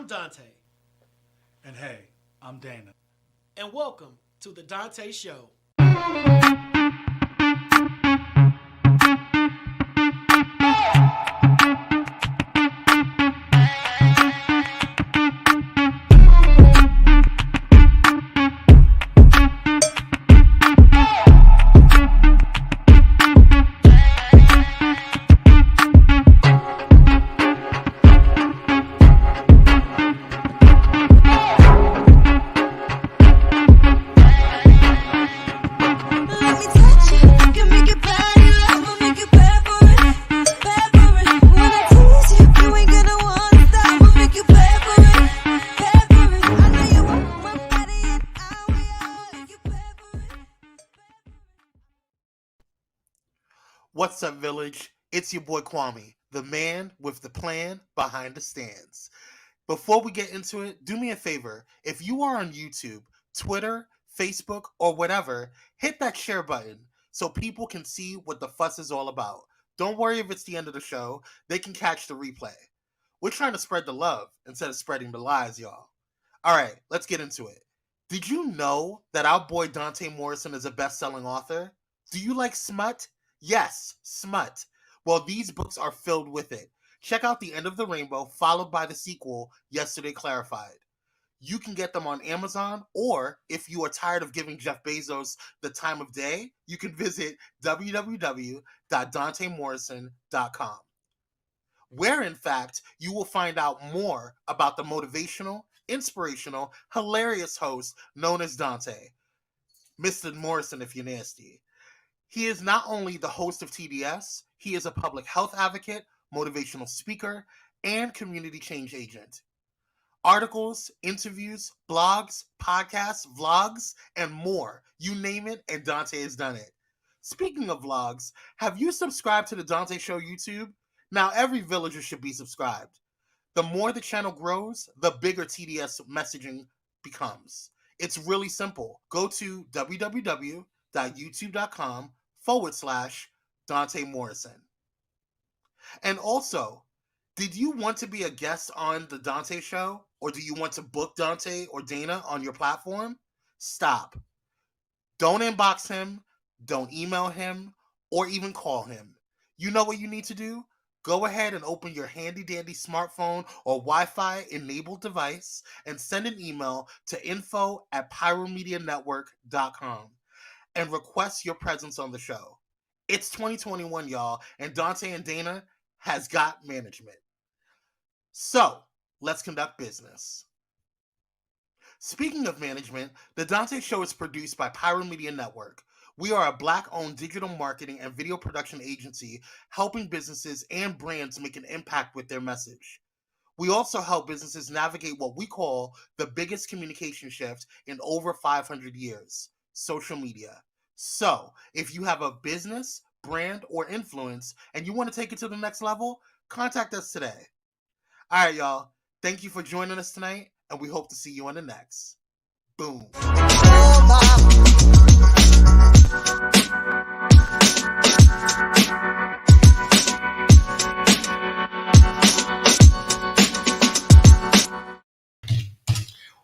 I'm Dante. And hey, I'm Dana. And welcome to the Dante Show. What's up, Village? It's your boy Kwame, the man with the plan behind the stands. Before we get into it, do me a favor. If you are on YouTube, Twitter, Facebook, or whatever, hit that share button so people can see what the fuss is all about. Don't worry if it's the end of the show, they can catch the replay. We're trying to spread the love instead of spreading the lies, y'all. Alright, let's get into it. Did you know that our boy Dante Morrison is a best-selling author? Do you like smut? Yes, smut. Well, these books are filled with it. Check out The End of the Rainbow, followed by the sequel, Yesterday Clarified. You can get them on Amazon, or if you are tired of giving Jeff Bezos the time of day, you can visit www.dantemorrison.com, where, in fact, you will find out more about the motivational, inspirational, hilarious host known as Dante, Mr. Morrison if you're nasty. He is not only the host of TDS, he is a public health advocate, motivational speaker, and community change agent. Articles, interviews, blogs, podcasts, vlogs, and more. You name it, and Dante has done it. Speaking of vlogs, have you subscribed to the Dante Show YouTube? Now, every villager should be subscribed. The more the channel grows, the bigger TDS messaging becomes. It's really simple. Go to www.youtube.com/Dante Morrison. And also, did you want to be a guest on the Dante Show? Or do you want to book Dante or Dana on your platform? Stop. Don't inbox him, don't email him, or even call him. You know what you need to do? Go ahead and open your handy-dandy smartphone or Wi-Fi enabled device and send an email to info@pyromedianetwork.com and request your presence on the show. It's 2021, y'all, and Dante and Dana has got management. So, let's conduct business. Speaking of management, the Dante Show is produced by Pyro Media Network. We are a Black-owned digital marketing and video production agency helping businesses and brands make an impact with their message. We also help businesses navigate what we call the biggest communication shift in over 500 years, social media. So, if you have a business, brand, or influence, and you want to take it to the next level, contact us today. All right, y'all. Thank you for joining us tonight, and we hope to see you on the next. Boom.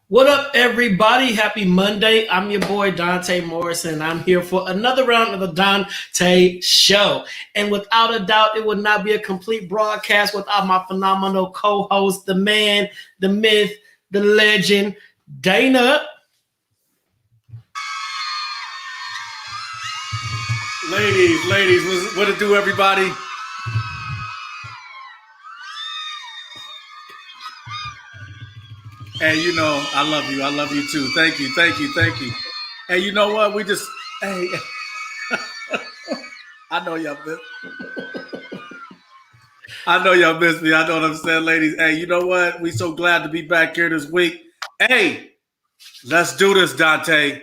What up, everybody? Happy Monday. I'm your boy, Dante Morrison, and I'm here for another round of the Dante Show. And without a doubt, it would not be a complete broadcast without my phenomenal co-host, the man, the myth, the legend, Dana. Ladies, what it do, everybody? Hey, you know, I love you. I love you too. Thank you. Hey, you know what? Hey, I know y'all missed me. I know what I'm saying, ladies. Hey, you know what? We so glad to be back here this week. Hey, let's do this, Dante.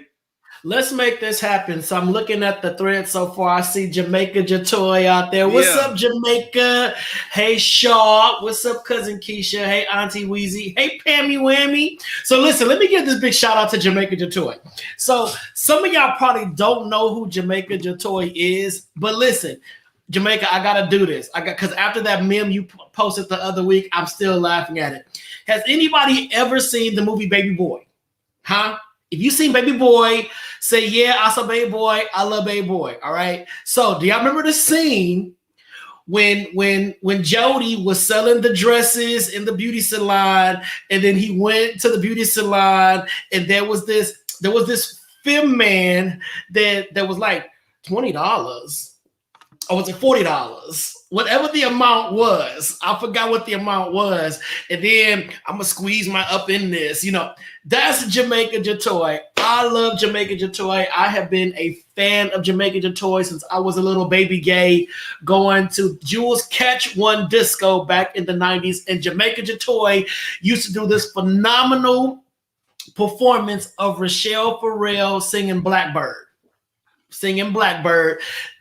Let's make this happen. So I'm looking at the thread so far. I see Jamaica Jatoy out there. What's up, Jamaica? Hey, Shaw. What's up, Cousin Keisha? Hey, Auntie Weezy. Hey, Pammy Whammy. So listen, let me give this big shout out to Jamaica Jatoy. So some of y'all probably don't know who Jamaica Jatoy is, but listen, Jamaica, I gotta do this. Because after that meme you posted the other week, I'm still laughing at it. Has anybody ever seen the movie Baby Boy? Huh? If you seen Baby Boy, say yeah, I saw Baby Boy. I love Baby Boy. All right. So do y'all remember the scene when Jody was selling the dresses in the beauty salon, and then he went to the beauty salon, and there was this femme man that was like $20. Or was it $40? Whatever the amount was, I forgot what the amount was. And then I'm gonna squeeze my up in this. That's Jamaica Jatoy. I love Jamaica Jatoy. I have been a fan of Jamaica Jatoy since I was a little baby gay, going to Jules Catch One Disco back in the 90s. And Jamaica Jatoy used to do this phenomenal performance of Rochelle Farrell singing Blackbird.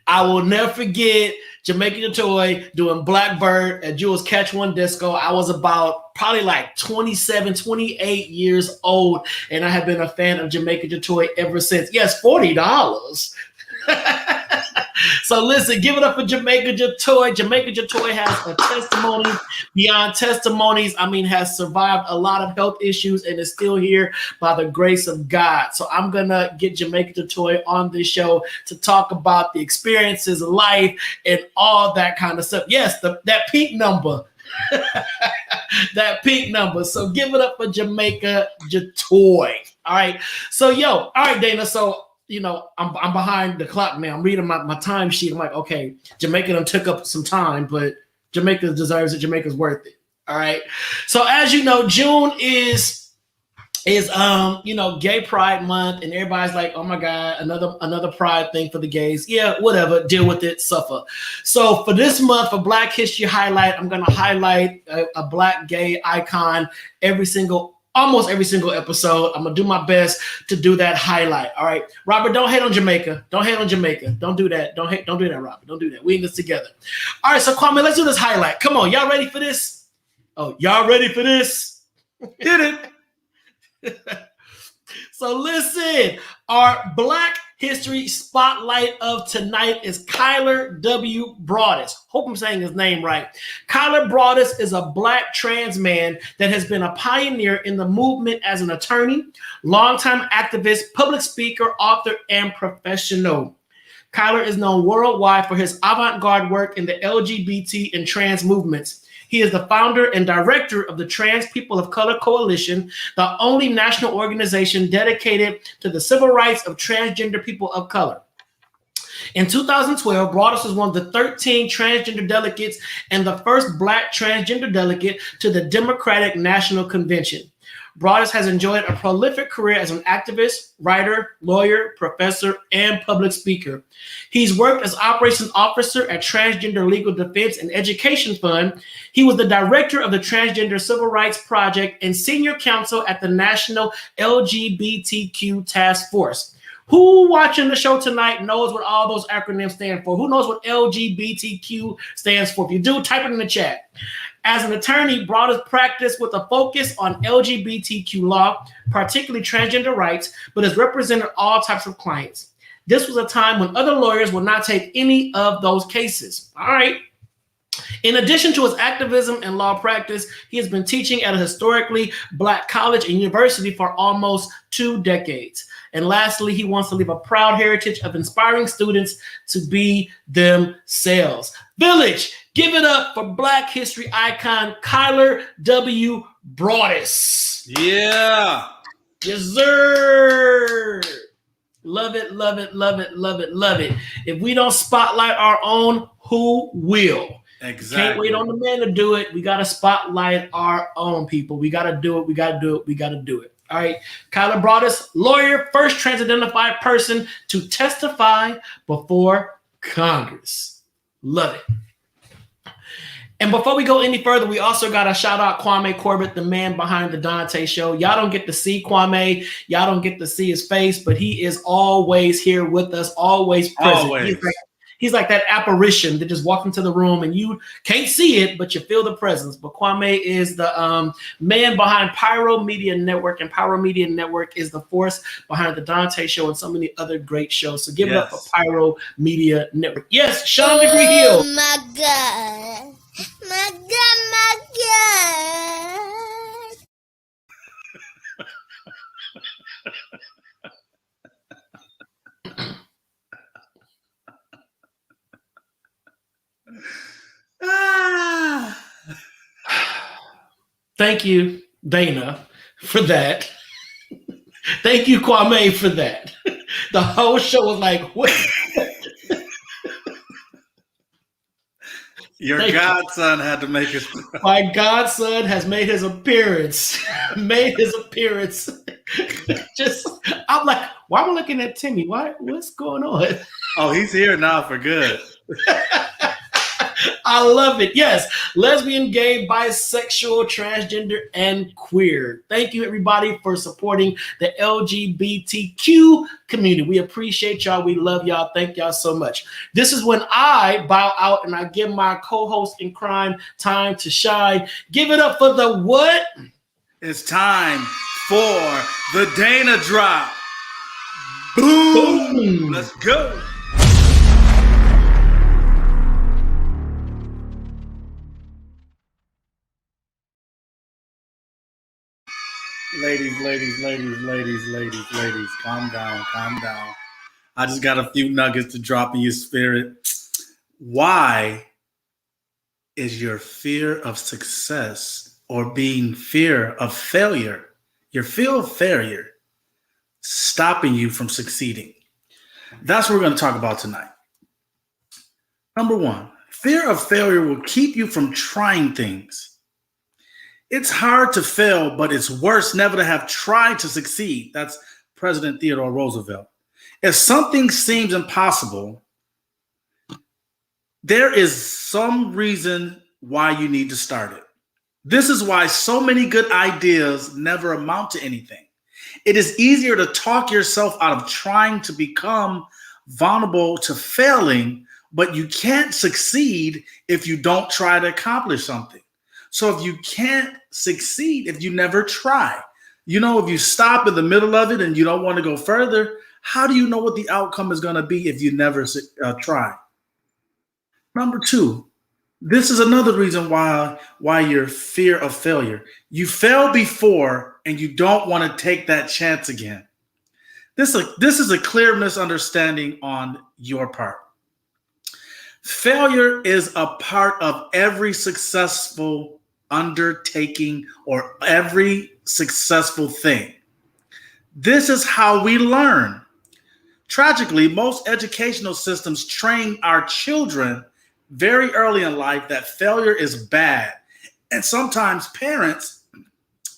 I will never forget Jamaica Jatoy doing Blackbird at Jules Catch One Disco. I was about probably like 27, 28 years old, and I have been a fan of Jamaica Jatoy ever since. Yes, $40. So listen, give it up for Jamaica Jatoy. Jamaica Jatoy has a testimony beyond testimonies. Has survived a lot of health issues and is still here by the grace of God. So I'm going to get Jamaica Jatoy on this show to talk about the experiences of life and all that kind of stuff. Yes, that peak number. That peak number. So give it up for Jamaica Jatoy. All right. So, all right, Dana. So, I'm behind the clock now. I'm reading my time sheet. I'm like, okay, Jamaica done took up some time, but Jamaica deserves it. Jamaica's worth it. All right. So as you know, June is Gay Pride Month, and everybody's like, oh my God, another Pride thing for the gays. Yeah, whatever. Deal with it. Suffer. So for this month, for Black History Highlight, I'm gonna highlight a Black gay icon almost every single episode. I'm gonna do my best to do that highlight. All right, Robert, don't hate on Jamaica. Don't do that. Don't do that, Robert. Don't do that. We in this together. All right, so Kwame, let's do this highlight. Come on, y'all ready for this? Oh, y'all ready for this? Hit it. So listen, our Black History Spotlight of tonight is Kyler W. Broadus. Hope I'm saying his name right. Kyler Broadus is a Black trans man that has been a pioneer in the movement as an attorney, longtime activist, public speaker, author, and professional. Kyler is known worldwide for his avant-garde work in the LGBT and trans movements. He is the founder and director of the Trans People of Color Coalition, the only national organization dedicated to the civil rights of transgender people of color. In 2012, Broadus was one of the 13 transgender delegates and the first Black transgender delegate to the Democratic National Convention. Broadus has enjoyed a prolific career as an activist, writer, lawyer, professor, and public speaker. He's worked as operations officer at Transgender Legal Defense and Education Fund. He was the director of the Transgender Civil Rights Project and senior counsel at the National LGBTQ Task Force. Who watching the show tonight knows what all those acronyms stand for? Who knows what LGBTQ stands for? If you do, type it in the chat. As an attorney, Broadus practiced with a focus on LGBTQ law, particularly transgender rights, but has represented all types of clients. This was a time when other lawyers would not take any of those cases. All right. In addition to his activism and law practice, he has been teaching at a historically Black college and university for almost 2 decades. And lastly, he wants to leave a proud heritage of inspiring students to be themselves. Village, give it up for Black history icon Kyler W. Broadus. Yeah. Yes, sir. Love it, love it, love it, love it, love it. If we don't spotlight our own, who will? Exactly. Can't wait on the man to do it. We got to spotlight our own people. We got to do it. We got to do it. We got to do it. All right. Kyler Broadus, lawyer, first trans-identified person to testify before Congress. Love it. And before we go any further, we also got to shout out Kwame Corbett, the man behind the Dante Show. Y'all don't get to see Kwame. Y'all don't get to see his face, but he is always here with us, always present. Always. He's like that apparition that just walks into the room and you can't see it, but you feel the presence. But Kwame is the man behind Pyro Media Network, and Pyro Media Network is the force behind the Dante Show and so many other great shows. So give it up for Pyro Media Network. Yes, Sean Degree Hill. Oh my God. My God, my God. Thank you, Dana, for that. Thank you, Kwame, for that. The whole show was like, what? Your godson had to make his. My godson has made his appearance. Just, I'm like, why am I looking at Timmy? What's going on? Oh, he's here now for good. I love it. Yes, lesbian, gay, bisexual, transgender, and queer. Thank you, everybody, for supporting the LGBTQ community. We appreciate y'all. We love y'all. Thank y'all so much. This is when I bow out and I give my co-host in crime time to shine. Give it up for the what? It's time for the Dana drop. Boom. Let's go. Ladies, calm down. I just got a few nuggets to drop in your spirit. Why is your fear of success or being fear of failure, your fear of failure, stopping you from succeeding? That's what we're going to talk about tonight. Number one, fear of failure will keep you from trying things. It's hard to fail, but it's worse never to have tried to succeed. That's President Theodore Roosevelt. If something seems impossible, there is some reason why you need to start it. This is why so many good ideas never amount to anything. It is easier to talk yourself out of trying to become vulnerable to failing, but you can't succeed if you don't try to accomplish something. So if you can't succeed, if you never try, if you stop in the middle of it and you don't want to go further, how do you know what the outcome is going to be if you never try? Number two, this is another reason why your fear of failure. You failed before and you don't want to take that chance again. This is a clear misunderstanding on your part. Failure is a part of every successful undertaking or every successful thing. This is how we learn. Tragically, most educational systems train our children very early in life that failure is bad. And sometimes parents,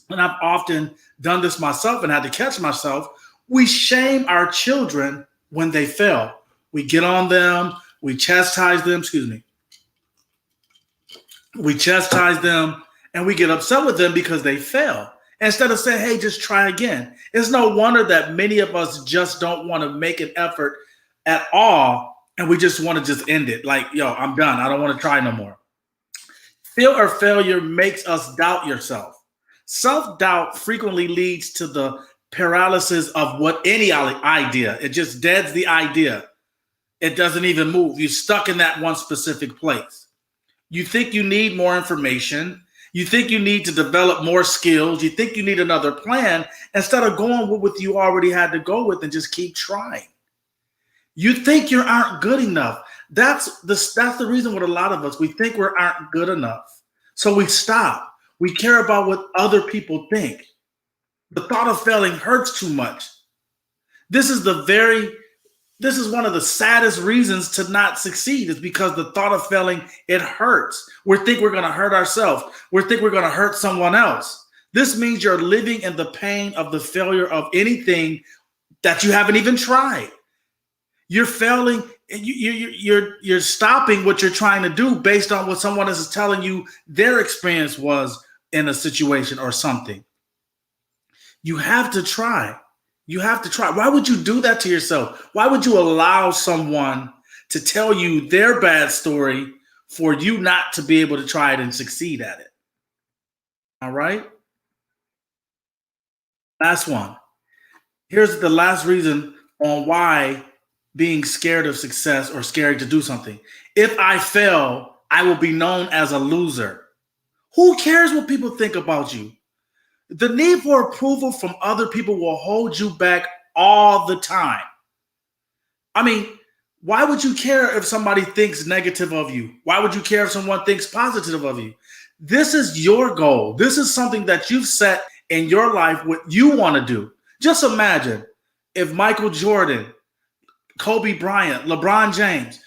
and I've often done this myself and had to catch myself, we shame our children when they fail. We get on them, we chastise them, We chastise them and we get upset with them because they fail. Instead of saying, hey, just try again. It's no wonder that many of us just don't want to make an effort at all. And we just want to just end it. Like, yo, I'm done. I don't want to try no more. Fear or failure makes us doubt yourself. Self-doubt frequently leads to the paralysis of any idea. It just deads the idea. It doesn't even move. You're stuck in that one specific place. You think you need more information. You think you need to develop more skills. You think you need another plan instead of going with what you already had to go with and just keep trying. You think you aren't good enough. That's the reason with a lot of us. We think we aren't good enough. So we stop. We care about what other people think. The thought of failing hurts too much. This is one of the saddest reasons to not succeed is because the thought of failing, it hurts. We think we're going to hurt ourselves. We think we're going to hurt someone else. This means you're living in the pain of the failure of anything that you haven't even tried. You're failing. You're stopping what you're trying to do based on what someone else is telling you their experience was in a situation or something. You have to try. You have to try. Why would you do that to yourself? Why would you allow someone to tell you their bad story for you not to be able to try it and succeed at it. All right? Last one. Here's the last reason on why being scared of success or scared to do something. If I fail, I will be known as a loser. Who cares what people think about you? The need for approval from other people will hold you back all the time. I mean, why would you care if somebody thinks negative of you? Why would you care if someone thinks positive of you? This is your goal. This is something that you've set in your life, what you want to do. Just imagine if Michael Jordan, Kobe Bryant, LeBron James,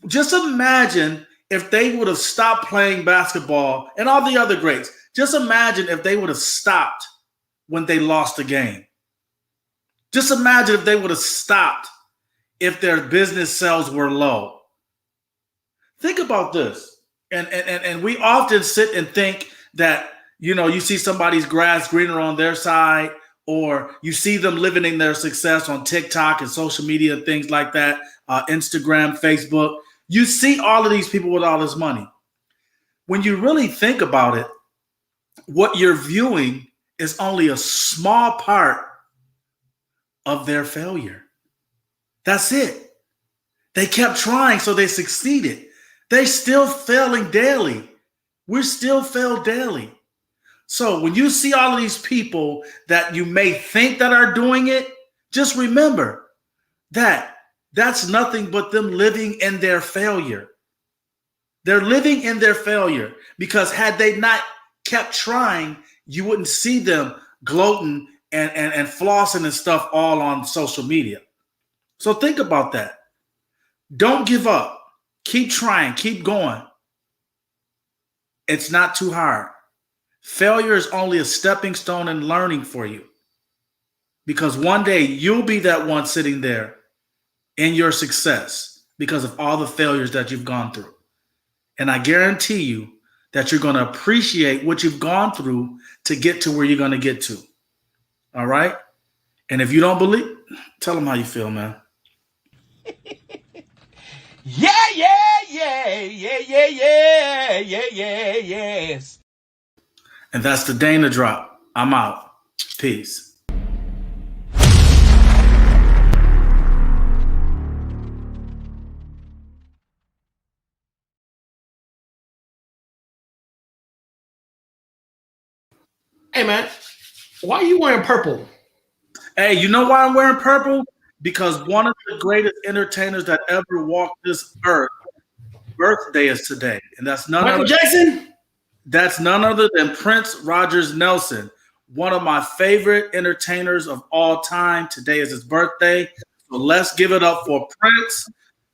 just imagine if they would have stopped playing basketball and all the other greats. Just imagine if they would have stopped when they lost a game. Just imagine if they would have stopped if their business sales were low. Think about this. And we often sit and think that, you know, you see somebody's grass greener on their side, or you see them living in their success on TikTok and social media, things like that, Instagram, Facebook. You see all of these people with all this money. When you really think about it, what you're viewing is only a small part of their failure. That's it. They kept trying, so they succeeded. They're still failing daily. We still fail daily. So when you see all of these people that you may think that are doing it, just remember that that's nothing but them living in their failure. They're living in their failure, because had they not kept trying, you wouldn't see them gloating and flossing and stuff all on social media. So think about that. Don't give up. Keep trying. Keep going. It's not too hard. Failure is only a stepping stone in learning for you, because one day you'll be that one sitting there in your success because of all the failures that you've gone through. And I guarantee you that you're going to appreciate what you've gone through to get to where you're going to get to. All right? And if you don't believe, tell them how you feel, man. Yes. And that's the Dana drop. I'm out. Peace. Hey, man, why are you wearing purple? Hey, you know why I'm wearing purple? Because one of the greatest entertainers that ever walked this earth, birthday is today. And that's Michael Jackson? That's none other than Prince Rogers Nelson, one of my favorite entertainers of all time. Today is his birthday. So let's give it up for Prince.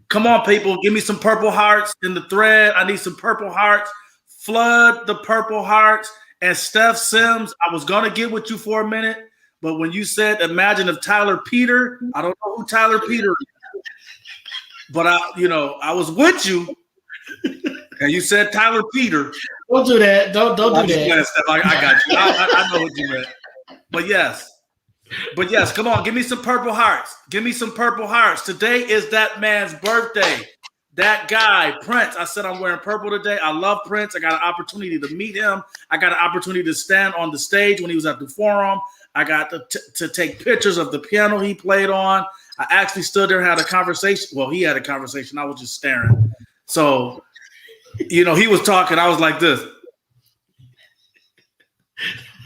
Come on, people. Give me some purple hearts in the thread. I need some purple hearts. Flood the purple hearts. And Steph Sims, I was going to get with you for a minute, but when you said, imagine if Tyler Peter, I don't know who Tyler Peter is, but I was with you, and you said Tyler Peter. Don't do that. Don't do that. I got you. I know what you meant. But yes, come on. Give me some purple hearts. Give me some purple hearts. Today is that man's birthday. That guy, Prince. I said I'm wearing purple today. I love Prince. I got an opportunity to meet him. I got an opportunity to stand on the stage when he was at the Forum. I got to take pictures of the piano he played on. I actually stood there and had a conversation. Well, he had a conversation. I was just staring. So, he was talking. I was like this.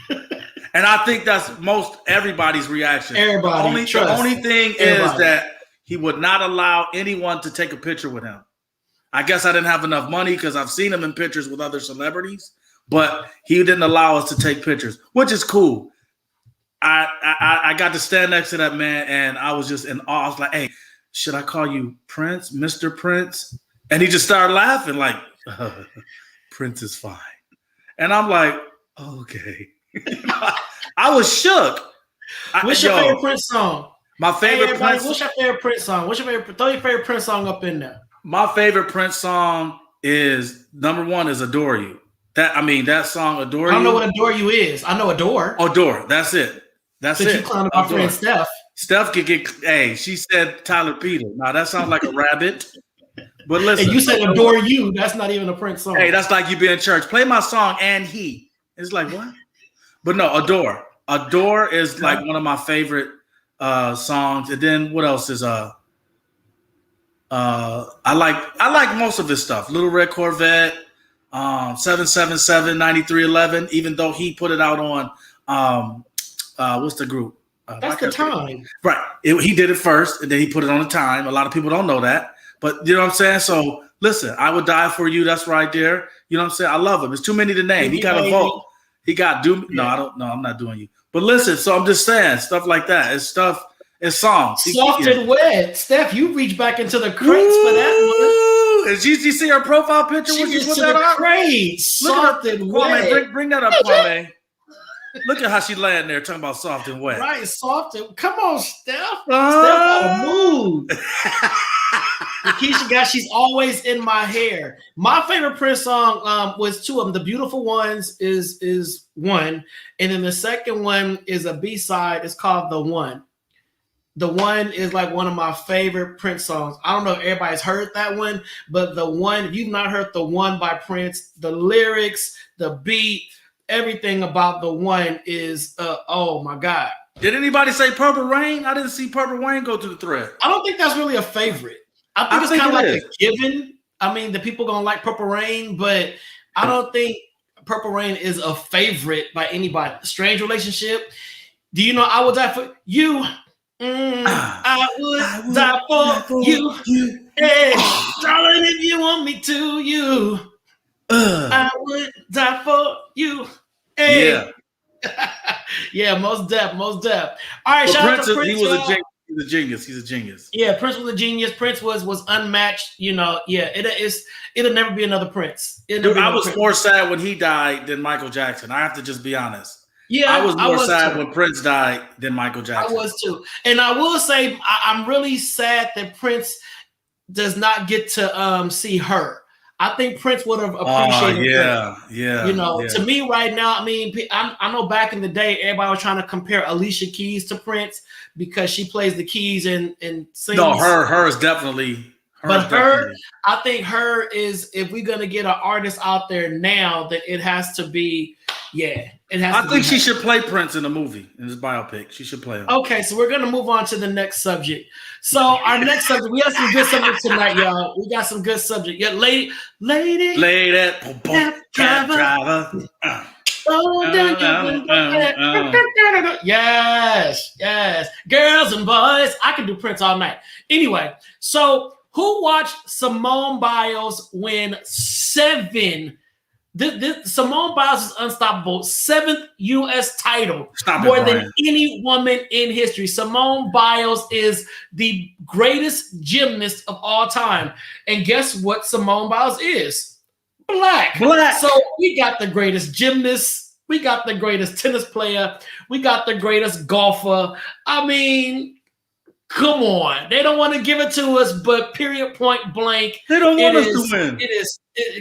And I think that's most everybody's reaction. Everybody. The only thing is that he would not allow anyone to take a picture with him. I guess I didn't have enough money because I've seen him in pictures with other celebrities, but he didn't allow us to take pictures, which is cool. I got to stand next to that man, and I was just in awe. I was like, hey, should I call you Prince, Mr. Prince? And he just started laughing like, Prince is fine. And I'm like, okay. I was shook. What's your favorite Prince song? My favorite Prince. What's your favorite Prince song? Throw your favorite Prince song up in there. My favorite Prince song is number one is "Adore You." That song "Adore You." I don't know what "Adore You" is. I know "Adore." Adore. That's it. That's Since it. you clowned my friend Steph. Steph could get. Hey, she said Tyler Peter. Now that sounds like a rabbit. But listen, And you said "Adore You." That's not even a Prince song. hey, that's like you be in church. Play my song and he. It's like what? But no, Adore. Adore is like one of my favorite songs. And then what else is I like most of his stuff. Little Red Corvette, 777, 9311, even though he put it out on what's the group? That's the Time. Right. He did it first and then he put it on the Time. A lot of people don't know that. But you know what I'm saying? So listen, I Would Die For You, that's right there. You know what I'm saying? I love him. It's too many to name. He got a vote. He got do no, I don't know. I'm not doing you. But listen, so I'm just saying stuff like that. It's stuff, it's songs. Soft and Wet. Steph, you reach back into the crates for that one. Did you see her profile picture when you put that up? Crates. Soft and Wet. Bring that up, Kwame. Look at how she laying there talking about soft and wet. Right, soft and come on, Steph. Steph got a move. Keisha got She's Always in My Hair. My favorite Prince song was two of them. The Beautiful Ones is one, and then the second one is a B-side. It's called The One. The One is like one of my favorite Prince songs. I don't know if everybody's heard that one, but The One, if you've not heard The One by Prince, the lyrics, the beat, everything about The One is oh my God. Did anybody say Purple Rain? I didn't see Purple Rain go to the thread. I don't think that's really a favorite. I think it's kind of like a given. I mean, the people gonna like Purple Rain, but I don't think Purple Rain is a favorite by anybody. Strange Relationship. Do you know I Would Die For You? I would die for you. Hey, darling, if you want me to, you. I would die for you. Hey. Yeah. Yeah, most def. All right, shout out to Prince. He's a genius. Yeah, Prince was a genius. Prince was unmatched. You know, yeah, it'll never be another Prince. Dude, I was more sad when he died than Michael Jackson. I have to just be honest. Yeah, I was more sad too. when Prince died than Michael Jackson. I was too. And I will say I'm really sad that Prince does not get to see her. I think Prince would have appreciated yeah. You know, to me right now, I mean, I know back in the day, everybody was trying to compare Alicia Keys to Prince because she plays the keys and sings. No, her is definitely. I think her is, if we're gonna get an artist out there now, that it has to be, it has. I think she should play Prince in the movie, in this biopic. She should play him. Okay, so we're gonna move on to the next subject. So our next subject, we have some good subjects tonight, y'all. We got some good subject. Yeah, lady, driver. Yes. Girls and boys. I can do Prince all night. Anyway, so who watched Simone Biles win 7? Simone Biles is unstoppable. 7th U.S. title, more than any woman in history. Simone Biles is the greatest gymnast of all time. And guess what Simone Biles is? Black. So we got the greatest gymnast. We got the greatest tennis player. We got the greatest golfer. I mean, come on. They don't want to give it to us, but period, point blank. They don't want us to win.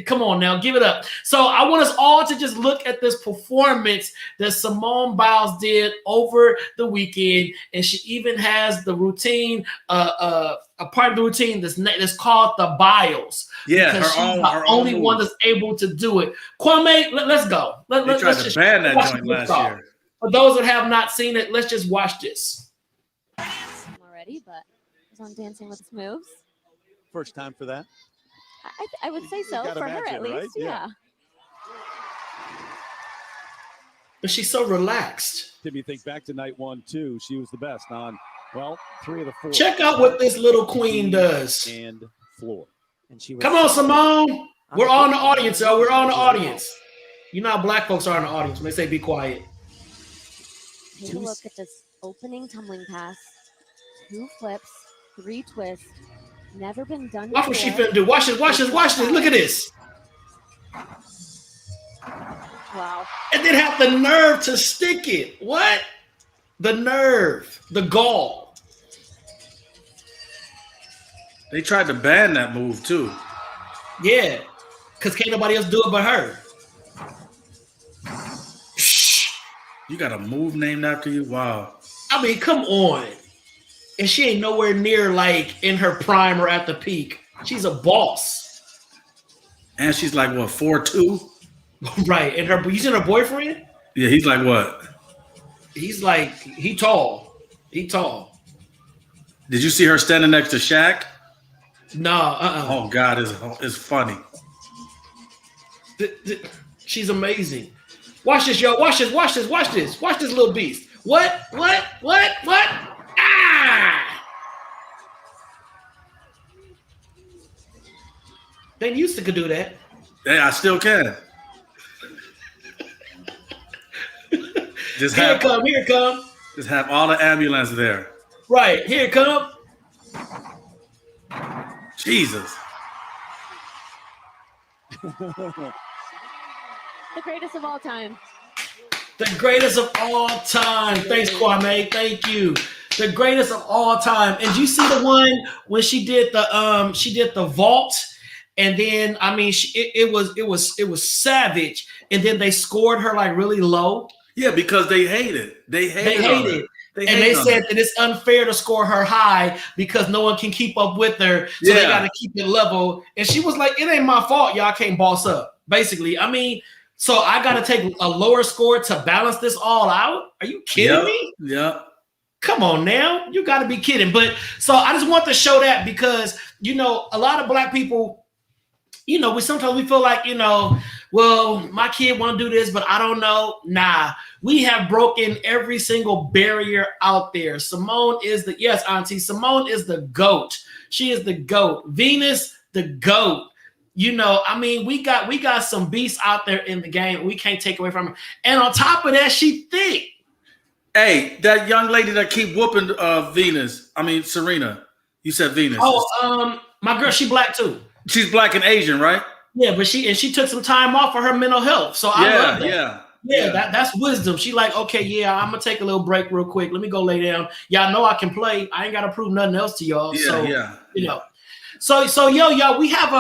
Come on now, give it up. So I want us all to just look at this performance that Simone Biles did over the weekend. And she even has the routine, a part of the routine that's called the Biles. Yeah, because she's the only one that's able to do it. Kwame, let's go. They tried to ban that joint last year. For those that have not seen it, let's just watch this. Already, but I was on Dancing with Moves. First time for that? I would say so, for her at least, right? Yeah. But she's so relaxed. If you think back to night 1, 2, she was the best on, 3 of the 4. Check out what this little queen does. And floor. And she come on, Simone. We're all in the audience, y'all. We're all in the audience. You know how black folks are in the audience when they say be quiet. Take a look at this opening tumbling pass. 2 flips, 3 twists. Never been done. Watch what she finna do. Watch this. Look at this. Wow. And then have the nerve to stick it. What? The nerve. The gall. They tried to ban that move too. Yeah. Because can't nobody else do it but her. You got a move named after you? Wow. I mean, come on. And she ain't nowhere near like in her prime or at the peak. She's a boss. And she's like, what, 4'2"? Right. And you seen her boyfriend? Yeah, he's like what? He tall. He tall. Did you see her standing next to Shaq? Nah, Oh, God, it's funny. She's amazing. Watch this, yo. Watch this. Watch this little beast. What? Ah! They used to could do that. Yeah, I still can. Here it come. Just have all the ambulance there. Right, here it come. Jesus. The greatest of all time. The greatest of all time. Thanks, Kwame. Thank you. The greatest of all time. And you see the one when she did the vault, and then it was savage, and then they scored her like really low. Yeah, because they hate it. They hate it. They said that it's unfair to score her high because no one can keep up with her, so they got to keep it level. And she was like, "It ain't my fault. Y'all can't boss up." Basically, so I got to take a lower score to balance this all out? Are you kidding me? Yeah. Come on now. You got to be kidding. But so I just want to show that because, a lot of black people, we sometimes feel like, well, my kid want to do this, but I don't know. Nah, we have broken every single barrier out there. Simone is the GOAT. She is the GOAT. Venus, the GOAT. We got some beasts out there in the game. We can't take away from her. And on top of that, she thick. Hey, that young lady that keep whooping Serena. You said Venus. Oh, my girl, she black too. She's black and Asian, right? Yeah, but she took some time off for her mental health. So I love that. Yeah, that's wisdom. She like, okay, yeah, I'm gonna take a little break real quick. Let me go lay down. Y'all know I can play. I ain't gotta prove nothing else to y'all. So y'all, we have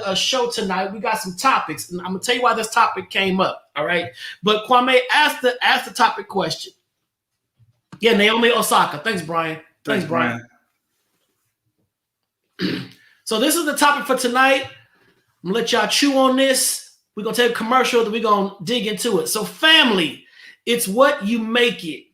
a show tonight. We got some topics, and I'm gonna tell you why this topic came up. All right, but Kwame, ask the topic question. Yeah, Naomi Osaka. Thanks, Brian. Thanks, Brian. So this is the topic for tonight. I'm gonna let y'all chew on this. We're gonna take a commercial, then we're gonna dig into it. So family, it's what you make it.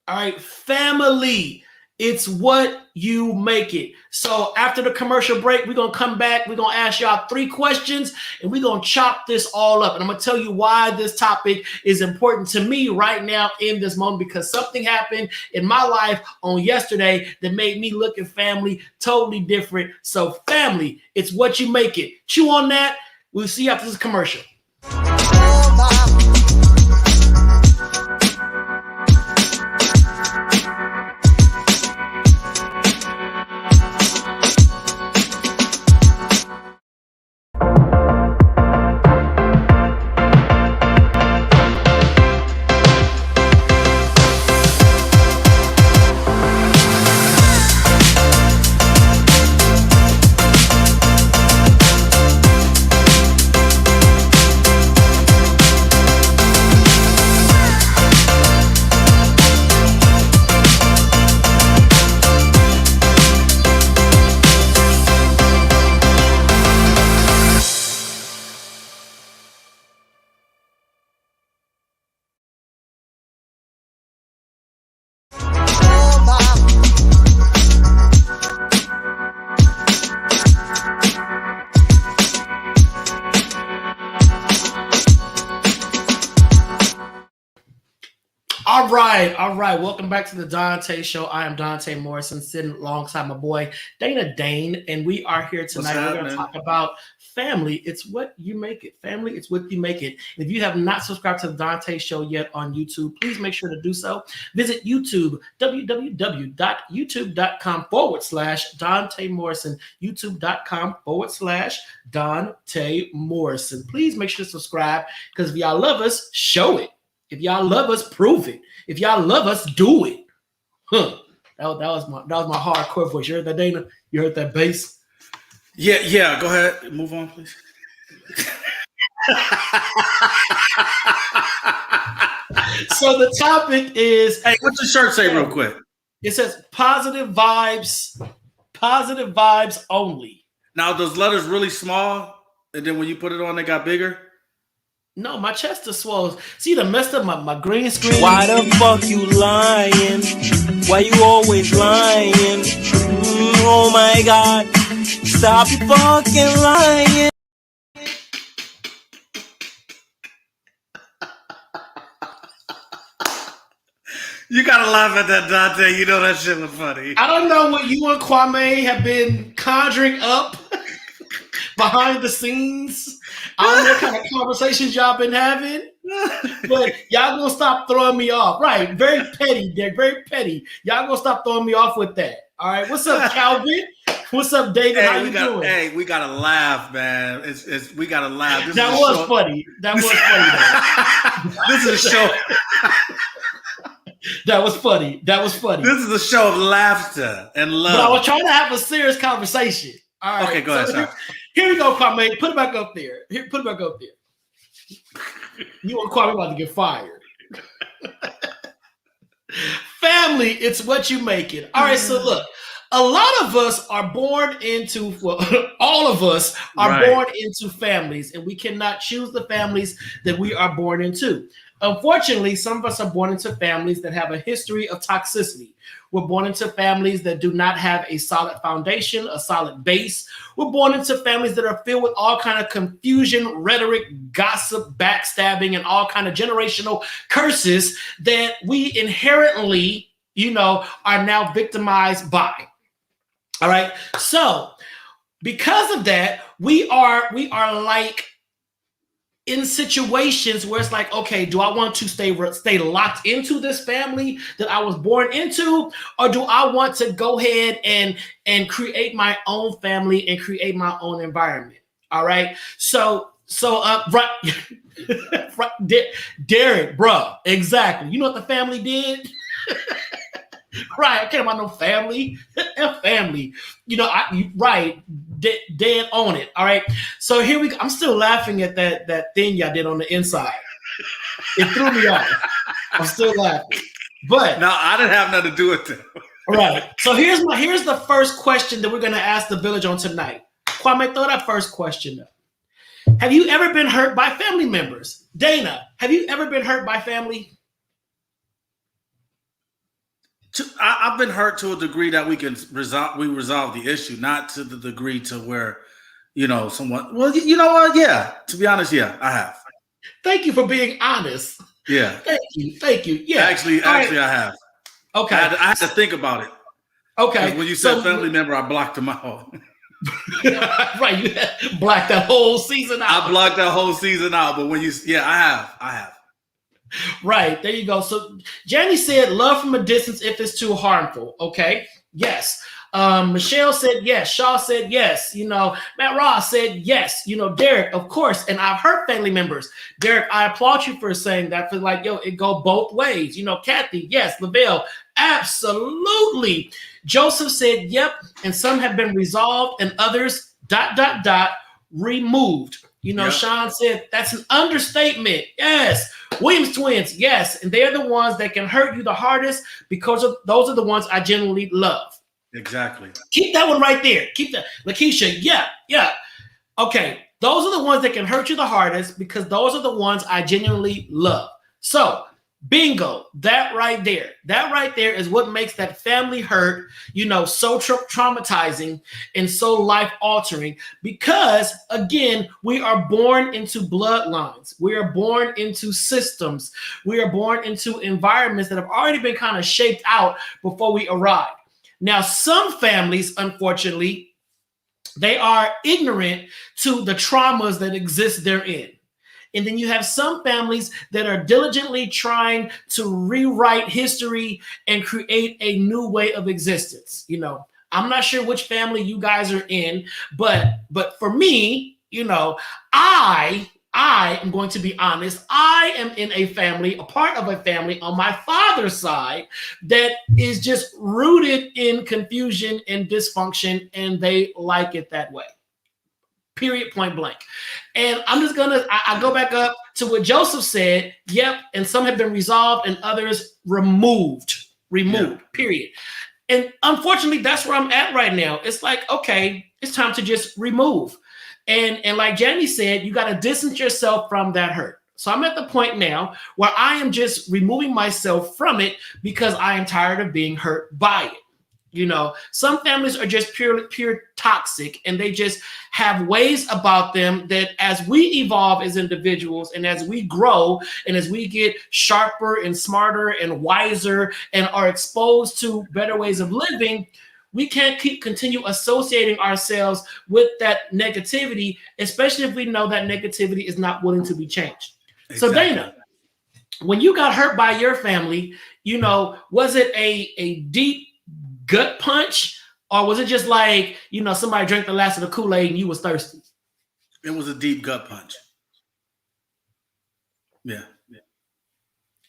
All right, family, it's what you make it. So after the commercial break, we're gonna come back. We're gonna ask y'all 3 questions, and we're gonna chop this all up. And I'm gonna tell you why this topic is important to me right now in this moment, because something happened in my life on yesterday that made me look at family totally different. So family, it's what you make it. Chew on that. We'll see you after this commercial. All right. Welcome back to the Dante Show. I am Dante Morrison, sitting alongside my boy Dana Dane, and we are here tonight. We're going to talk about family. It's what you make it. Family, it's what you make it. If you have not subscribed to the Dante Show yet on YouTube, please make sure to do so. Visit YouTube, www.youtube.com/Dante Morrison, youtube.com/Dante Morrison. Please make sure to subscribe, because if y'all love us, show it. If y'all love us, prove it. If y'all love us, do it. That was my hardcore voice. You heard that, Dana? You heard that bass? Yeah. Go ahead. Move on, please. So the topic is. Hey, what's your shirt say, real quick? It says positive vibes only. Now, those letters really small, and then when you put it on, they got bigger? No, my chest is swollen. See, you done messed up my green screen. Why the fuck you lying? Why you always lying? Oh my God. Stop you fucking lying. You gotta laugh at that, Dante. You know that shit was funny. I don't know what you and Kwame have been conjuring up behind the scenes. I don't know what kind of conversations y'all been having, but y'all gonna stop throwing me off. Right, very petty, Dick, very petty. Y'all gonna stop throwing me off with that. All right, what's up, Calvin? What's up, David? How you doing? Hey, we gotta laugh, man. We gotta laugh. That was funny. That was funny, though. This is a show. That was funny. That was funny. This is a show of laughter and love. But I was trying to have a serious conversation. All right. Okay, go ahead. Sorry. Here we go, Kwame. Put it back up there. Here, put it back up there. You and Kwame about to get fired. Family, it's what you make it. All right, so look. A lot of us are born into, well, all of us are born into families, and we cannot choose the families that we are born into. Unfortunately, some of us are born into families that have a history of toxicity. We're born into families that do not have a solid foundation, a solid base. We're born into families that are filled with all kind of confusion, rhetoric, gossip, backstabbing, and all kind of generational curses that we inherently, are now victimized by. All right. So because of that, we are like in situations where it's like, okay, do I want to stay locked into this family that I was born into, or do I want to go ahead and create my own family and create my own environment? All right. So right, Derek, bro, exactly. You know what the family did? Right, I care about no family. Family. Dead on it. All right. So here we go. I'm still laughing at that thing y'all did on the inside. It threw me off. I'm still laughing. But no, I didn't have nothing to do with it. Right. So here's the first question that we're gonna ask the village on tonight. Kwame, throw that first question up. Have you ever been hurt by family members? Dana, have you ever been hurt by family? I've been hurt to a degree that we resolve the issue, not to the degree to where, someone. Well, you know what? Yeah, to be honest, yeah, I have. Thank you for being honest. Yeah. Thank you. Yeah. Actually, I have. Okay. I had to think about it. Okay. When you said family member, I blocked them out. Right, you blocked that whole season out. I blocked that whole season out, but I have. Right, there you go. So Jenny said, love from a distance if it's too harmful. Okay, yes. Michelle said yes. Shaw said yes. Matt Ross said yes. Derek, of course. And I've heard family members. Derek, I applaud you for saying that. For it go both ways. Kathy, yes. Lavelle, absolutely. Joseph said yep. And some have been resolved, and others ... removed. Yep. Sean said that's an understatement. Yes. Williams twins, yes. And they're the ones that can hurt you the hardest because those are the ones I genuinely love. Exactly. Keep that one right there. Keep that. Lakeisha, yeah. Okay. Those are the ones that can hurt you the hardest because those are the ones I genuinely love. So, bingo, that right there is what makes that family hurt, so traumatizing and so life-altering because, again, we are born into bloodlines. We are born into systems. We are born into environments that have already been kind of shaped out before we arrive. Now, some families, unfortunately, they are ignorant to the traumas that exist therein. And then you have some families that are diligently trying to rewrite history and create a new way of existence. I'm not sure which family you guys are in, but for me, I am going to be honest. I am in a family, a part of a family on my father's side that is just rooted in confusion and dysfunction, and they like it that way. Period, point blank. And I'm just I go back up to what Joseph said. Yep. And some have been resolved and others removed, period. And unfortunately, that's where I'm at right now. It's like, okay, it's time to just remove. And like Jamie said, you got to distance yourself from that hurt. So I'm at the point now where I am just removing myself from it because I am tired of being hurt by it. You know, some families are just pure toxic, and they just have ways about them that as we evolve as individuals and as we grow and as we get sharper and smarter and wiser and are exposed to better ways of living, we can't continue associating ourselves with that negativity, especially if we know that negativity is not willing to be changed. Exactly. So Dana, when you got hurt by your family, you know, was it a deep gut punch, or was it just like, you know, somebody drank the last of the Kool-Aid and you was thirsty? It was a deep gut punch. Yeah.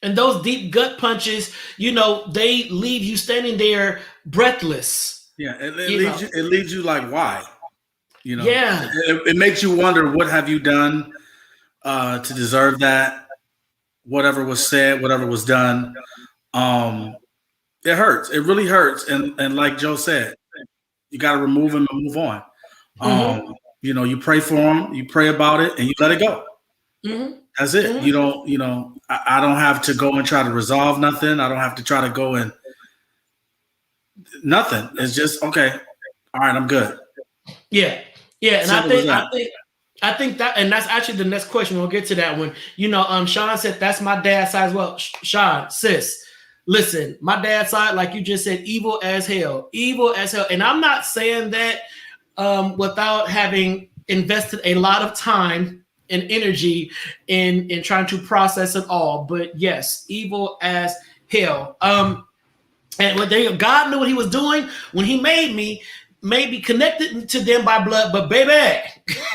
And those deep gut punches, you know, they leave you standing there breathless. Yeah, it leaves you like, why? You know, yeah, it makes you wonder, what have you done to deserve that? Whatever was said, whatever was done, it hurts. It really hurts. And like Joe said, you got to remove them and move on. You know, you pray for them, you pray about it, and you let it go. That's it. You don't, you know, I don't have to go and try to resolve nothing. I don't have to try to go and nothing. It's just, okay, all right, I'm good. Yeah. And I think that, and that's actually the next question. We'll get to that one. You know, Sean said that's my dad's side as well. Sean, sis, listen, my dad's side, like you just said, evil as hell. And I'm not saying that without having invested a lot of time and energy in trying to process it all. But yes, evil as hell. And God knew what he was doing when he made me. Maybe connected to them by blood, but baby,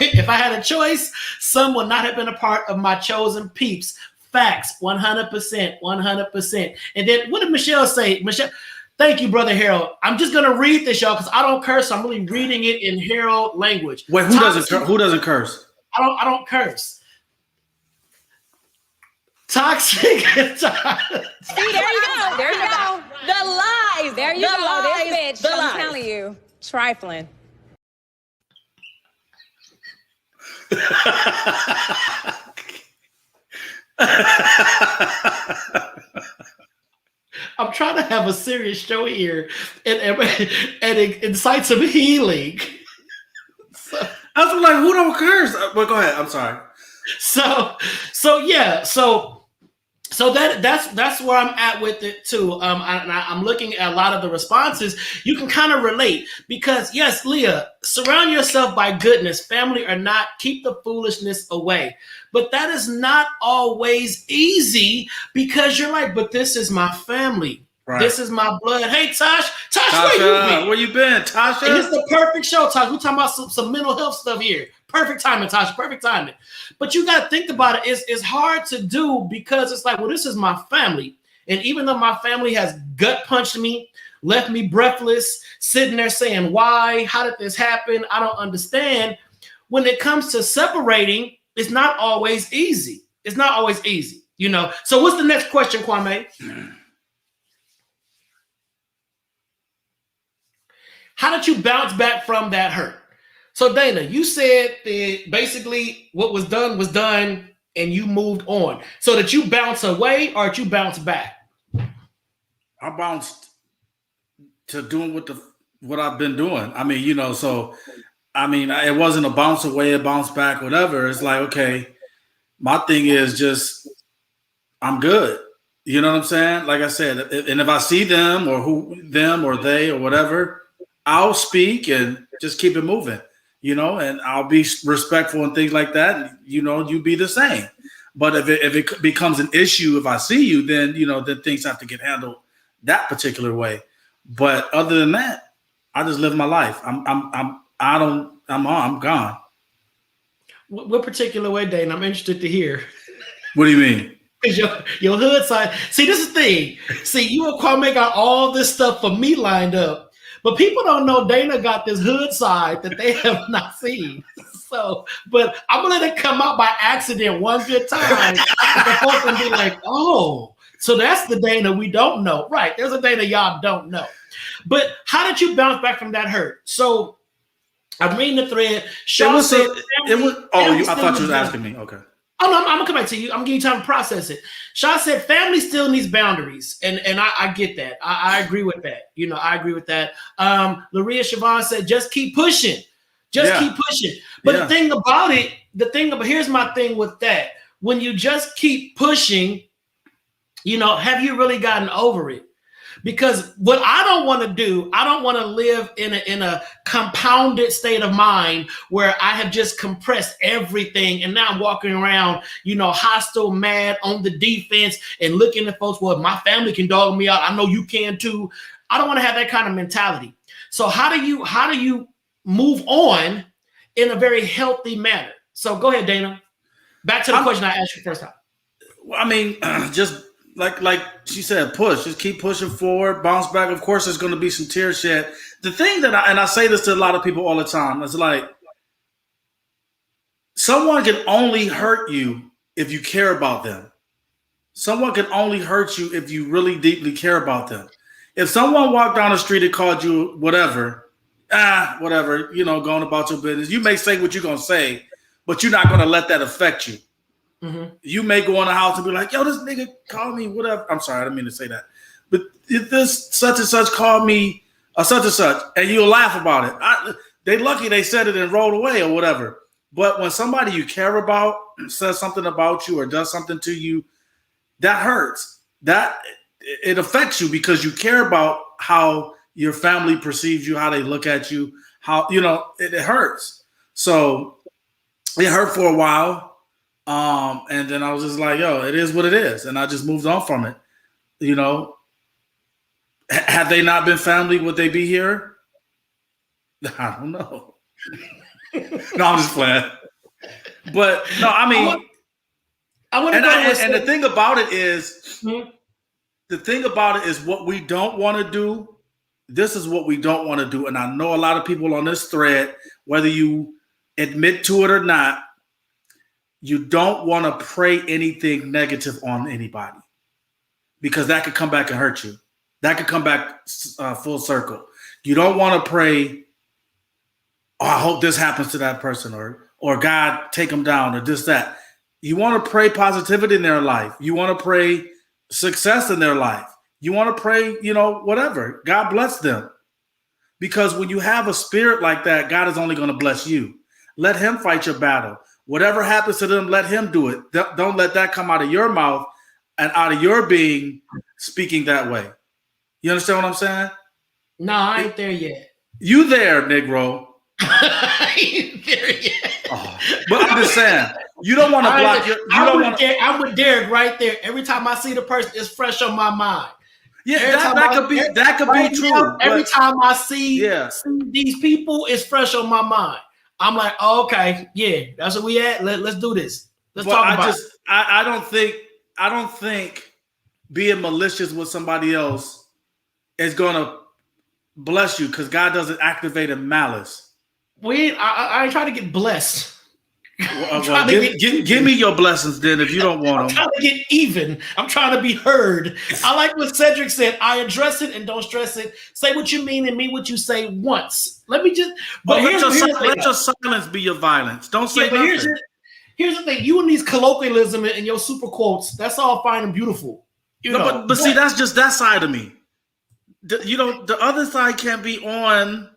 if I had a choice, some would not have been a part of my chosen peeps. Facts, 100%. And then what did Michelle say? Michelle, thank you, Brother Harold. I'm just gonna read this, y'all, because I don't curse. So I'm really reading it in Harold language. Wait, who doesn't curse? I don't curse. Toxic. See, there you go. There you go. The lies. There you go. This bitch. I'm telling you. Trifling. I'm trying to have a serious show here and incite some healing. I was like, who don't curse? But go ahead. I'm sorry. So that's where I'm at with it too. I'm looking at a lot of the responses. You can kind of relate because yes, Leah, surround yourself by goodness. Family or not, keep the foolishness away. But that is not always easy because you're like, but this is my family. Right. This is my blood. Hey, Tasha, where you been, Tasha? And it's the perfect show, Tasha. We're talking about some mental health stuff here. Perfect timing, Tasha. Perfect timing. But you got to think about it. It's hard to do because it's like, well, this is my family. And even though my family has gut punched me, left me breathless, sitting there saying, why? How did this happen? I don't understand. When it comes to separating, it's not always easy. It's not always easy, you know? So what's the next question, Kwame? How did you bounce back from that hurt? So Dana, you said that basically what was done and you moved on. So did you bounce away or did you bounce back? I bounced to doing what I've been doing. I mean, you know, so I mean, it wasn't a bounce away, a bounce back, whatever. It's like, okay, my thing is just I'm good. You know what I'm saying? Like I said, and if I see them or they or whatever, I'll speak and just keep it moving, you know, and I'll be respectful and things like that. And, you know, you be the same. But if it becomes an issue, if I see you, then, you know, then things have to get handled that particular way. But other than that, I just live my life. I'm gone. What particular way, Dana? I'm interested to hear. What do you mean? Your hood side. See, this is the thing. See, you and Kwame got all this stuff for me lined up. But people don't know Dana got this hood side that they have not seen. So, but I'm going to let it come out by accident one good time. The folks can be like, oh, so that's the Dana we don't know. Right. There's a Dana y'all don't know. But how did you bounce back from that hurt? So I'm reading the thread. It Shaw was. said, I thought you was asking me. Okay. Oh no, I'm gonna come back to you. I'm gonna give you time to process it. Shaw said family still needs boundaries, and I get that. I agree with that. I agree with that. Laria Siobhan said, just keep pushing. Just keep pushing. But the thing about it, here's my thing with that. When you just keep pushing, have you really gotten over it? Because what I don't want to do, I don't want to live in a compounded state of mind where I have just compressed everything and now I'm walking around, hostile, mad, on the defense and looking at folks, well, my family can dog me out. I know you can too. I don't want to have that kind of mentality. So how do you move on in a very healthy manner? So go ahead, Dana. Back to the question I asked you first time. I mean, just like she said, push. Just keep pushing forward, bounce back. Of course, there's going to be some tears shed. The thing that I say this to a lot of people all the time, it's like someone can only hurt you if you care about them. Someone can only hurt you if you really deeply care about them. If someone walked down the street and called you whatever, going about your business, you may say what you're going to say, but you're not going to let that affect you. Mm-hmm. You may go in the house and be like, yo, this nigga called me whatever. I'm sorry, I didn't mean to say that. But if this such and such called me such and such, and you'll laugh about it. They lucky they said it and rolled away or whatever. But when somebody you care about says something about you or does something to you, that hurts. That it affects you because you care about how your family perceives you, how they look at you, how it hurts. So it hurt for a while. And then I was just like, yo, it is what it is. And I just moved on from it. Had they not been family, would they be here? I don't know. No, I'm just playing. But no, I mean, and the thing about it is, what we don't want to do. This is what we don't want to do. And I know a lot of people on this thread, whether you admit to it or not, you don't want to pray anything negative on anybody because that could come back and hurt you. That could come back full circle. You don't want to pray, oh, I hope this happens to that person or God, take them down or this, that. You want to pray positivity in their life. You want to pray success in their life. You want to pray, whatever. God bless them. Because when you have a spirit like that, God is only going to bless you. Let him fight your battle. Whatever happens to them, let him do it. Don't let that come out of your mouth and out of your being speaking that way. You understand what I'm saying? No, I ain't there yet. You there, Negro. I ain't there yet. Oh, but I'm just saying, you don't want to block your... I'm with Derek right there. Every time I see the person, it's fresh on my mind. Yeah, that could be true. Every time I see these people, it's fresh on my mind. I'm like, oh, okay, yeah, that's where we at. Let's do this. Let's talk about it. I don't think being malicious with somebody else is gonna bless you because God doesn't activate a malice. I ain't trying to get blessed. Give me your blessings then if you don't want them. I'm trying to get even. I'm trying to be heard. I like what Cedric said. I address it and don't stress it. Say what you mean and mean what you say once. Let me just. But let your silence be your violence. Don't say nothing. Here's the thing. You and these colloquialism and your super quotes. That's all fine and beautiful. But see, that's just that side of me. The other side can't be on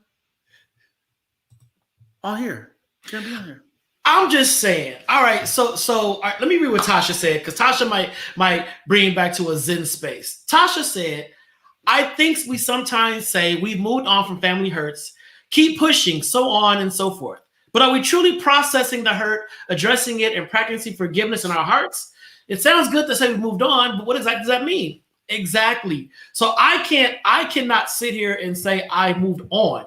here. Can't be on here. I'm just saying. All right, so all right, let me read what Tasha said because Tasha might bring back to a Zen space. Tasha said, "I think we sometimes say we've moved on from family hurts, keep pushing, so on and so forth. But are we truly processing the hurt, addressing it, and practicing forgiveness in our hearts? It sounds good to say we've moved on, but what exactly does that mean? Exactly. So I cannot sit here and say I moved on.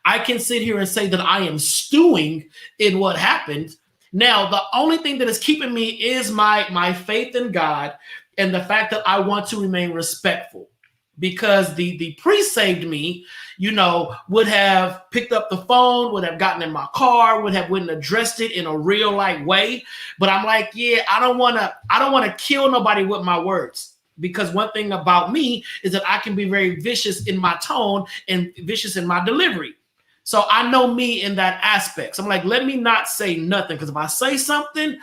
I can sit here and say that I am stewing in what happened. Now, the only thing that is keeping me is my faith in God and the fact that I want to remain respectful. Because the pre-saved me, would have picked up the phone, would have gotten in my car, went and addressed it in a real way. But I'm like, yeah, I don't want to kill nobody with my words. Because one thing about me is that I can be very vicious in my tone and vicious in my delivery. So I know me in that aspect. So I'm like, let me not say nothing, because if I say something,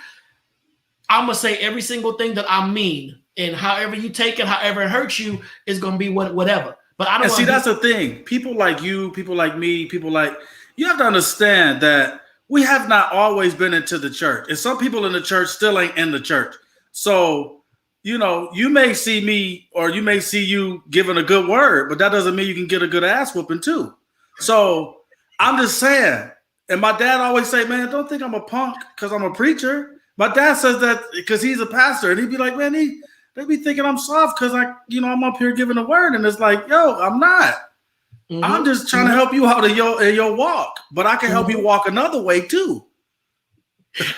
I'm gonna say every single thing that I mean, and however you take it, however it hurts you, is gonna be whatever. But I don't see. That's the thing. People like you, people like me, you have to understand that we have not always been into the church, and some people in the church still ain't in the church. So, you may see me or you may see you giving a good word, but that doesn't mean you can get a good ass whooping too. So I'm just saying. And my dad always say, man, don't think I'm a punk because I'm a preacher. My dad says that because he's a pastor, and he'd be like, man, they be thinking I'm soft because I'm up here giving a word, and it's like, yo, I'm not. Mm-hmm. I'm just trying to help you out in your walk, but I can help you walk another way too.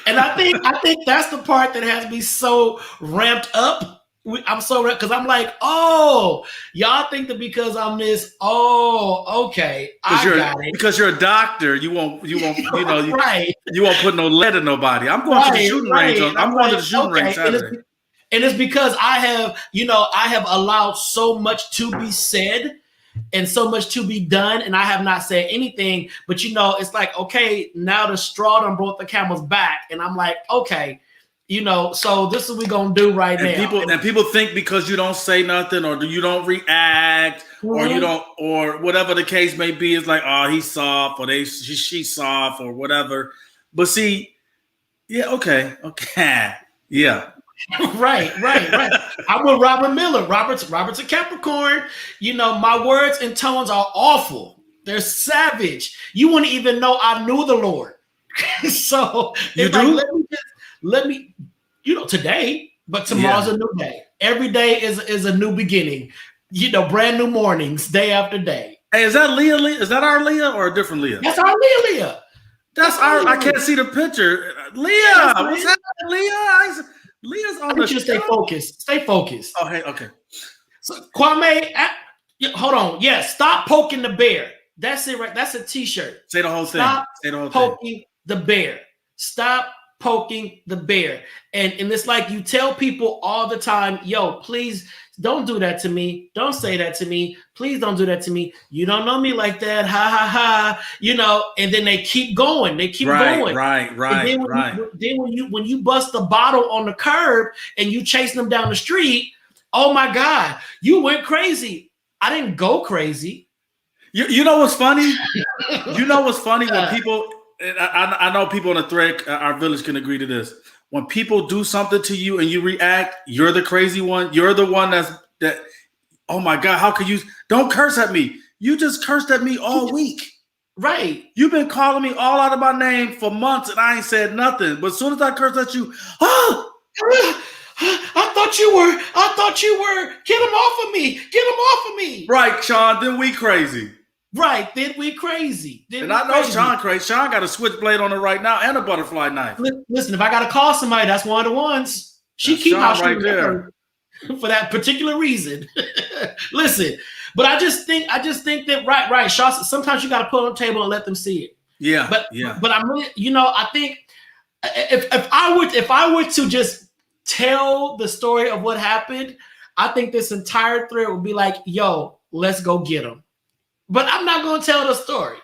And I think that's the part that has me so ramped up. I'm so ramped because I'm like, oh, y'all think that because I'm this, okay, I got it. Because you're a doctor, you won't, right. You won't put no lead in nobody. I'm going to the shooting range. I'm going to the shooting range Saturday. And it's because I have allowed so much to be said and so much to be done, and I have not said anything. But it's like, okay, now the straw done brought the camel's back, and I'm like, okay, so this is what we're gonna do right now. People think because you don't say nothing or you don't react or you don't, or whatever the case may be, it's like, oh, he's soft or she's soft or whatever. But see, yeah, okay, yeah. Right. I'm with Robert Miller. Robert's a Capricorn. My words and tones are awful. They're savage. You wouldn't even know I knew the Lord. So you do? Like, let me, today, but tomorrow's a new day. Every day is a new beginning. Brand new mornings, day after day. Hey, is that Leah? Is that our Leah or a different Leah? That's our Leah. That's our. I can't see the picture. Leah, what's happening, Leah? Leah's on the show. Stay focused. Oh, hey, okay. So Kwame, hold on. Yeah, stop poking the bear. That's it, right? That's a T-shirt. Say the whole thing. Say the whole poking the bear. Stop poking the bear. And it's like you tell people all the time, yo, please don't do that to me. Don't say that to me. Please don't do that to me. You don't know me like that. Ha ha ha. And then they keep going. They keep going. Right. Then when you bust the bottle on the curb and you chase them down the street, oh my God, you went crazy. I didn't go crazy. You know what's funny? When people, I know people in the thread, our village can agree to this. When people do something to you and you react, you're the crazy one. You're the one that. Oh my God! How could you? Don't curse at me. You just cursed at me all week. Right. You've been calling me all out of my name for months, and I ain't said nothing. But as soon as I cursed at you, I thought you were. Get him off of me. Get him off of me. Right, Sean. Then we crazy. Right, then we crazy. And I know Sean crazy. Sean got a switchblade on her right now and a butterfly knife. Listen, if I gotta call somebody, that's one of the ones. She keep out right there for that particular reason. Listen, but I just think that right. Sean, sometimes you gotta put on the table and let them see it. Yeah. But I'm really, I think if I were to just tell the story of what happened, I think this entire thread would be like, yo, let's go get him. But I'm not going to tell the story.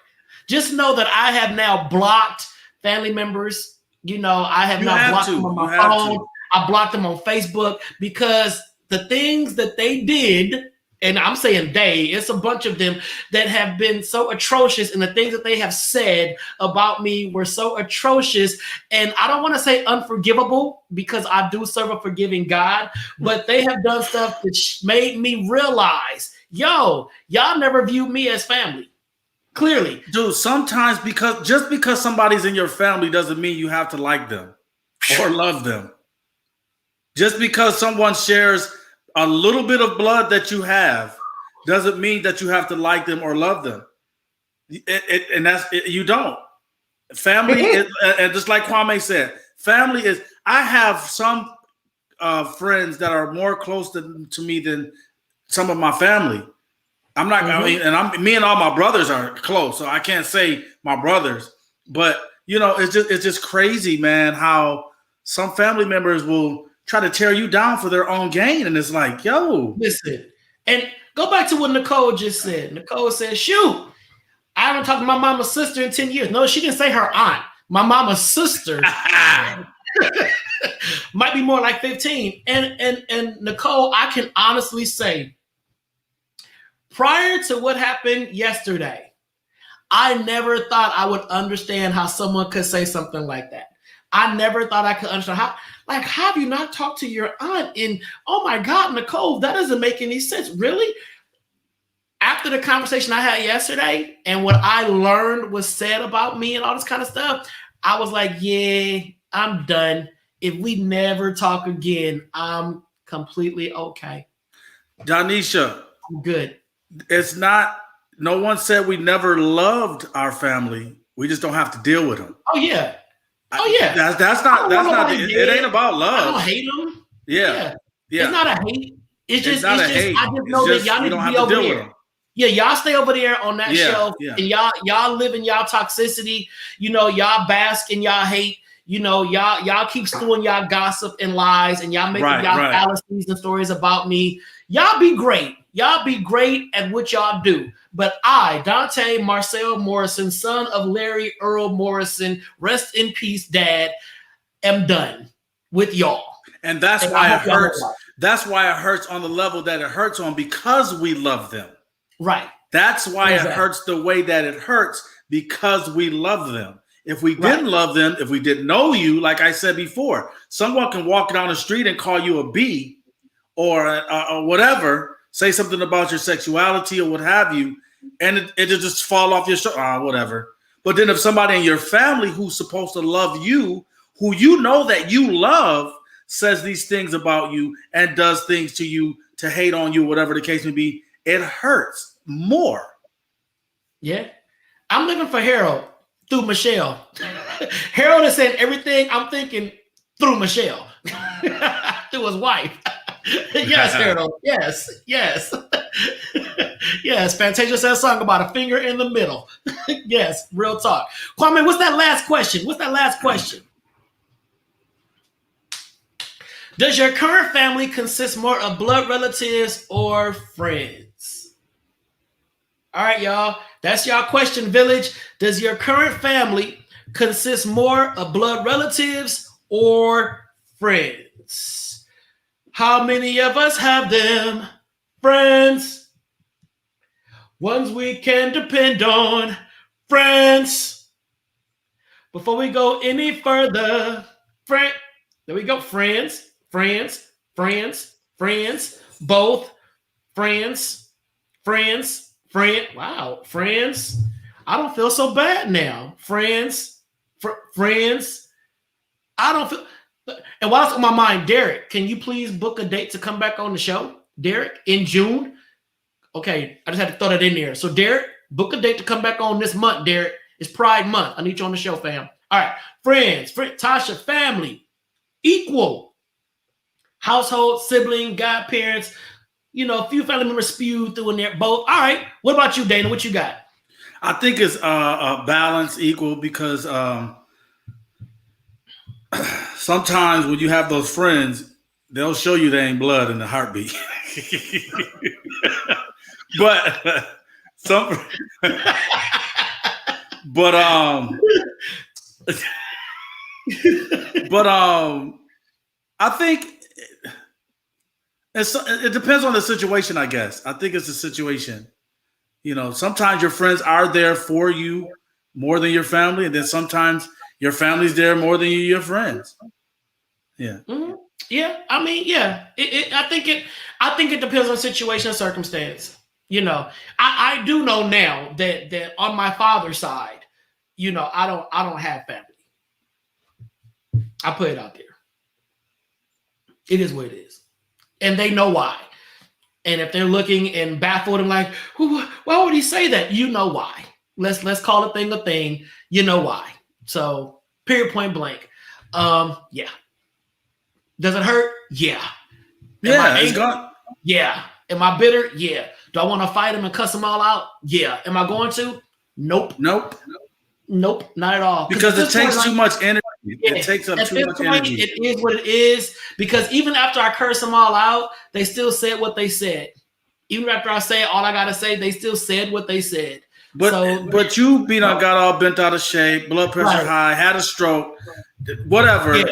Just know that I have now blocked family members. I have now blocked them on my phone. I blocked them on Facebook because the things that they did, and I'm saying it's a bunch of them that have been so atrocious, and the things that they have said about me were so atrocious. And I don't want to say unforgivable because I do serve a forgiving God, but they have done stuff that made me realize, yo, y'all never viewed me as family. Clearly. Dude, sometimes just because somebody's in your family doesn't mean you have to like them or love them. Just because someone shares a little bit of blood that you have doesn't mean that you have to like them or love them. You don't. Family is, and just like Kwame said, family is, I have some friends that are more close to me than some of my family. I'm not, me and all my brothers are close, so I can't say my brothers, but it's just crazy, man, how some family members will try to tear you down for their own gain. And it's like, yo. Listen, and go back to what Nicole just said. Nicole said, shoot, I haven't talked to my mama's sister in 10 years. No, she didn't say her aunt. My mama's sister might be more like 15. And Nicole, I can honestly say, prior to what happened yesterday, I never thought I would understand how someone could say something like that. I never thought I could understand how have you not talked to your aunt? And oh my God, Nicole, that doesn't make any sense. Really? After the conversation I had yesterday and what I learned was said about me and all this kind of stuff, I was like, yeah, I'm done. If we never talk again, I'm completely okay. Donisha, I'm good. It's not, no one said we never loved our family. We just don't have to deal with them. Oh, yeah. Oh, yeah. That's not, it ain't about love. I don't hate them. Yeah. It's not a hate. It's just, not a hate. I just know that y'all need to be over there. Yeah, y'all stay over there on that shelf, and y'all live in y'all toxicity. You know, y'all bask in y'all hate. You know, y'all keep stewing y'all gossip and lies, and y'all making y'all fallacies and stories about me. Y'all be great. Y'all be great at what y'all do. But I, Donta Marcel Morrison, son of Larry Earl Morrison, rest in peace, Dad, am done with y'all. And that's why it hurts. That's why it hurts on the level that it hurts on, because we love them. Right. That's why it hurts the way that it hurts, because we love them. If we didn't love them, if we didn't know you, like I said before, someone can walk down the street and call you a B or whatever, say something about your sexuality or what have you, and it'll just fall off your shoulder, whatever. But then if somebody in your family who's supposed to love you, who you know that you love, says these things about you and does things to you to hate on you, whatever the case may be, it hurts more. Yeah. I'm looking for Harold through Michelle. Harold is saying everything I'm thinking through Michelle, through his wife. Yes, Harold. Yes. Yes, Fantasia said a song about a finger in the middle. Yes, real talk. Kwame, what's that last question? Does your current family consist more of blood relatives or friends? All right, y'all. That's y'all question, Village. Does your current family consist more of blood relatives or friends? How many of us have them? Friends. Ones we can depend on. Friends. Before we go any further, there we go. Friends. Both. Friends. Wow, friends. I don't feel so bad now. Friends. I don't feel. And while it's on my mind, Derek, can you please book a date to come back on the show? Derek, in June? Okay, I just had to throw that in there. So, Derek, book a date to come back on this month, Derek. It's Pride Month. I need you on the show, fam. All right, friends, Tasha, family, equal. Household, sibling, godparents, a few family members spewed through in there, both. All right, what about you, Dana? What you got? I think it's a balance, equal, because sometimes when you have those friends, they'll show you they ain't blood in the heartbeat. But I think it depends on the situation, I guess. I think it's the situation. Sometimes your friends are there for you more than your family, and then sometimes your family's there more than your friends. Yeah. Mm-hmm. Yeah. I mean, yeah. I think it depends on situation and circumstance. I do know now that on my father's side, I don't have family. I put it out there. It is what it is. And they know why. And if they're looking and baffled and like, why would he say that? You know why. Let's call a thing. You know why. So, period, point blank. Yeah. Does it hurt? Yeah. It's gone. Yeah. Am I bitter? Yeah. Do I want to fight him and cuss them all out? Yeah. Am I going to? Nope. Not at all. Because it takes too much energy. Yeah, it takes up too much energy. It is what it is. Because even after I curse them all out, they still said what they said. Even after I say all I got to say, they still said what they said. But you got all bent out of shape, blood pressure high, had a stroke, whatever,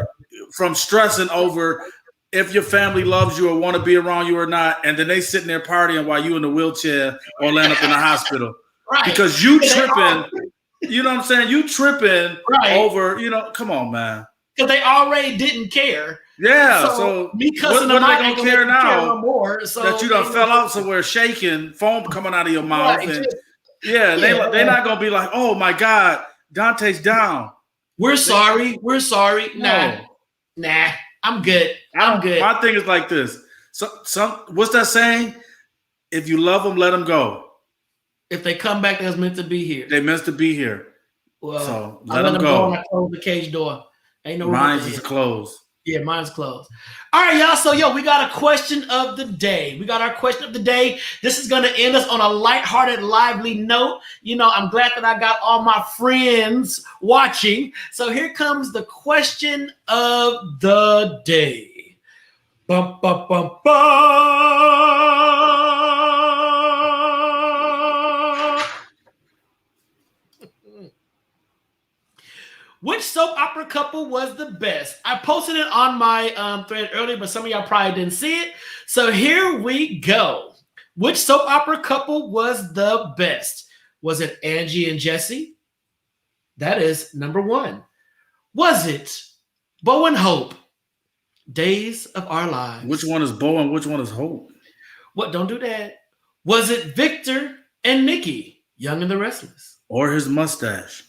from stressing over if your family loves you or want to be around you or not, and then they sitting there partying while you in the wheelchair or land up in the hospital. Right. Because you tripping, you know what I'm saying? You tripping over, come on, man. Because they already didn't care. Yeah, so me cussing what them are out they ain't gonna care now no more, so that you done fell out somewhere shaking, foam coming out of your mouth, and they're not gonna be like, oh my God, Dante's down. We're sorry. Nah, I'm good. My thing is like this. What's that saying? If you love them, let them go. If they come back, they're meant to be here. They meant to be here. Well, so let them go. And I close the cage door. Ain't no mine is closed. Yeah, mine's closed. All right, y'all. So, we got a question of the day. We got our question of the day. This is going to end us on a lighthearted, lively note. I'm glad that I got all my friends watching. So here comes the question of the day. Bum, bum, bum, bum. Which soap opera couple was the best? I posted it on my thread earlier, but some of y'all probably didn't see it. So here we go. Which soap opera couple was the best? Was it Angie and Jesse? That is number one. Was it Bo and Hope? Days of Our Lives. Which one is Bo and which one is Hope? What? Don't do that. Was it Victor and Nikki? Young and the Restless. Or his mustache.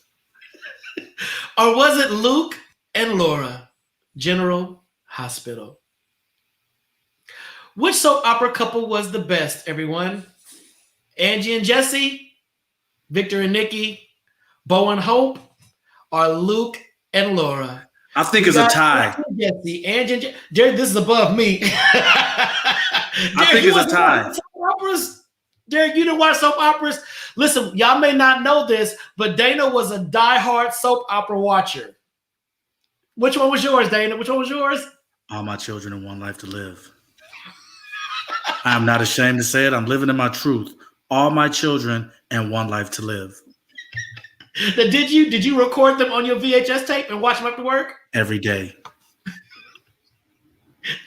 Or was it Luke and Laura? General Hospital. Which soap opera couple was the best, everyone? Angie and Jesse? Victor and Nikki? Bo and Hope? Or Luke and Laura? I think it's a tie. Jesse, Angie and Jesse. Jared, this is above me. I think it's a tie. Derek, you didn't watch soap operas? Listen, y'all may not know this, but Dana was a diehard soap opera watcher. Which one was yours, Dana? Which one was yours? All My Children and One Life to Live. I am not ashamed to say it. I'm living in my truth. All My Children and One Life to Live. Did you record them on your VHS tape and watch them after work? Every day.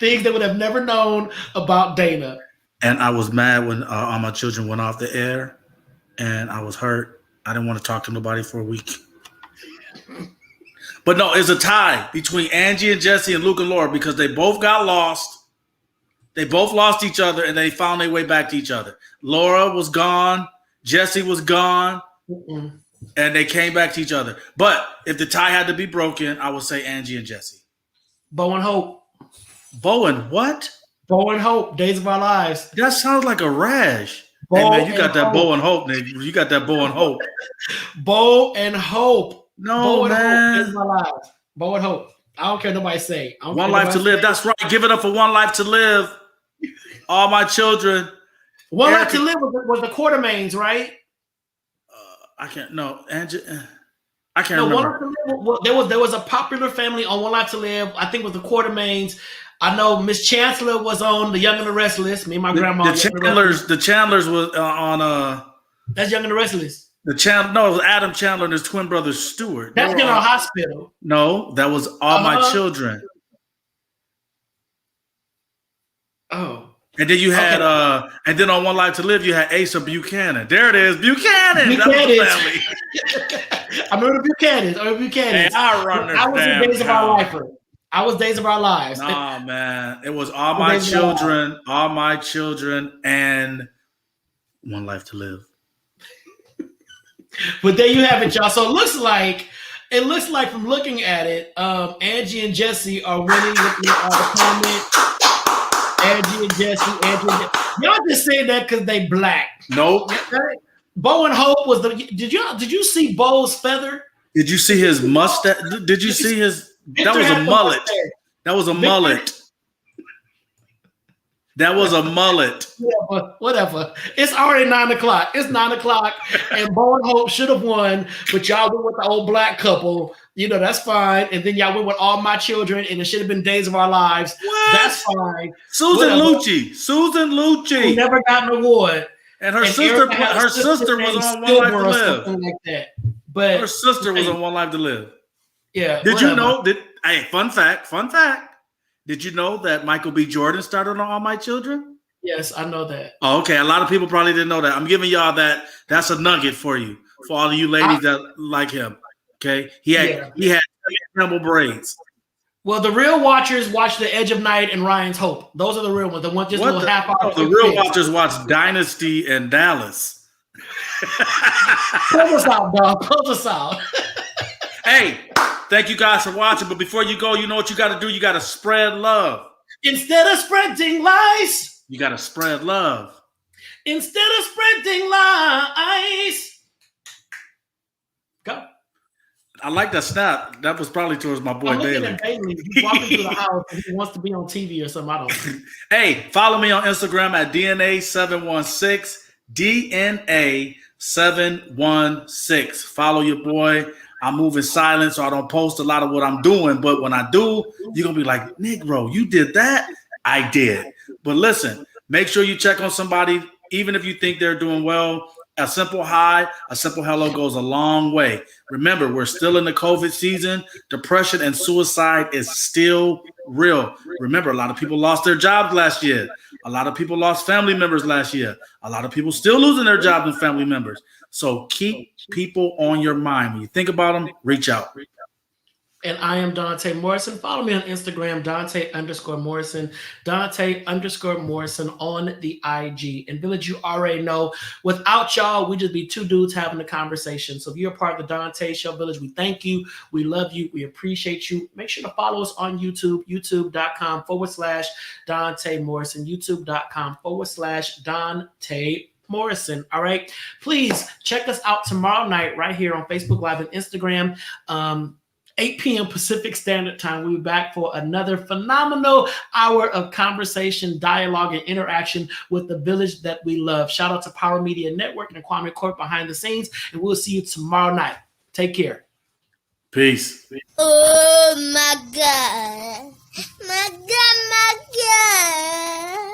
Things they would have never known about Dana. And I was mad when All My Children went off the air, and I was hurt. I didn't want to talk to nobody for a week. But no, it's a tie between Angie and Jesse and Luke and Laura because they both got lost. They both lost each other, and they found their way back to each other. Laura was gone. Jesse was gone. And they came back to each other. But if the tie had to be broken, I would say Angie and Jesse. Bo and Hope. Bo and what? Bo and Hope, Days of Our Lives. That sounds like a rash. Hey, man, you got that Bo and Hope, nigga. You got that Bo and Hope. Bo and Hope. No, Bo man. And Hope, Days of Our Lives. Bo and Hope. I don't care what nobody say. One Life to Live. That's right. Give it up for One Life to Live. All My Children. One Life to Live was the Quartermains, right? I can't. No, Angie. I can't remember. There was a popular family on One Life to Live. I think it was the Quartermains. I know Miss Chancellor was on The Young and the Restless. Me and my grandma. The Chandlers was on. That's Young and the Restless. It was Adam Chandler and his twin brother Stuart. That's General Hospital. No, that was All My Children. Oh. And then you had and then on One Life to Live, you had Asa Buchanan. There it is, Buchanan. That was the family. I remember the Buchanans. Hey, I was in Days of Our Life. I was Days of Our Lives. Nah, man. It was All My Children, All My Children, and One Life to Live. But there you have it, y'all. So it looks like from looking at it, Angie and Jesse are winning with the comment. Angie and Jesse. Y'all just saying that because they black. Nope. Bo and Hope was the. Did you see Bo's feather? Did you see his mustache? Did you see his? That was a mullet. That was a mullet. That was a mullet. Yeah, but whatever. It's already 9:00. It's 9:00, and Bo and Hope should have won, but y'all went with the old black couple. That's fine. And then y'all went with All My Children, and it should have been Days of Our Lives. What? That's fine. Susan Lucci. Who never got an award. And her And sister Erica had a was named on One Silver Life to or Live. something like that. But Her sister was on One Life to Live. yeah. Did whatever. you know fun fact. Did you know that Michael B. Jordan started on All My Children? Yes, I know that. Oh, okay. A lot of people probably didn't know that. I'm giving y'all that. That's a nugget for you, for all of you ladies that like him. Okay. He had Campbell braids. Well, the real watchers watch The Edge of Night and Ryan's Hope. Those are the real ones. The ones just little half hour. The real watchers watch Dynasty and Dallas. Close us out, dog. Close us out. Hey, thank you guys for watching. But before you go, you know what you got to do? You got to spread love. Instead of spreading lies, you got to spread love. Instead of spreading lies, go. I like that snap. That was probably towards my boy Bailey. He's walking through the house and he wants to be on TV or something. I don't know. Hey, follow me on Instagram at DNA716. DNA716. Follow your boy. I'm moving silent, so I don't post a lot of what I'm doing. But when I do, you're going to be like, Negro, you did that? I did. But listen, make sure you check on somebody, even if you think they're doing well. A simple hi, a simple hello goes a long way. Remember, we're still in the COVID season. Depression and suicide is still real. Remember, a lot of people lost their jobs last year. A lot of people lost family members last year. A lot of people still losing their jobs and family members. So keep people on your mind. When you think about them, reach out. And I am Donta Morrison. Follow me on Instagram, Donta_Morrison, Donta_Morrison on the IG. And Village, you already know, without y'all, we just be two dudes having a conversation. So if you're a part of the Donta Show, Village, we thank you. We love you. We appreciate you. Make sure to follow us on YouTube, youtube.com/Donta Morrison, youtube.com/Donta Morrison. All right. Please check us out tomorrow night right here on Facebook Live and Instagram. 8 p.m. Pacific Standard Time. We'll be back for another phenomenal hour of conversation, dialogue, and interaction with the village that we love. Shout out to Power Media Network and Kwame Court behind the scenes, and we'll see you tomorrow night. Take care. Peace. Oh my God. My God, my God.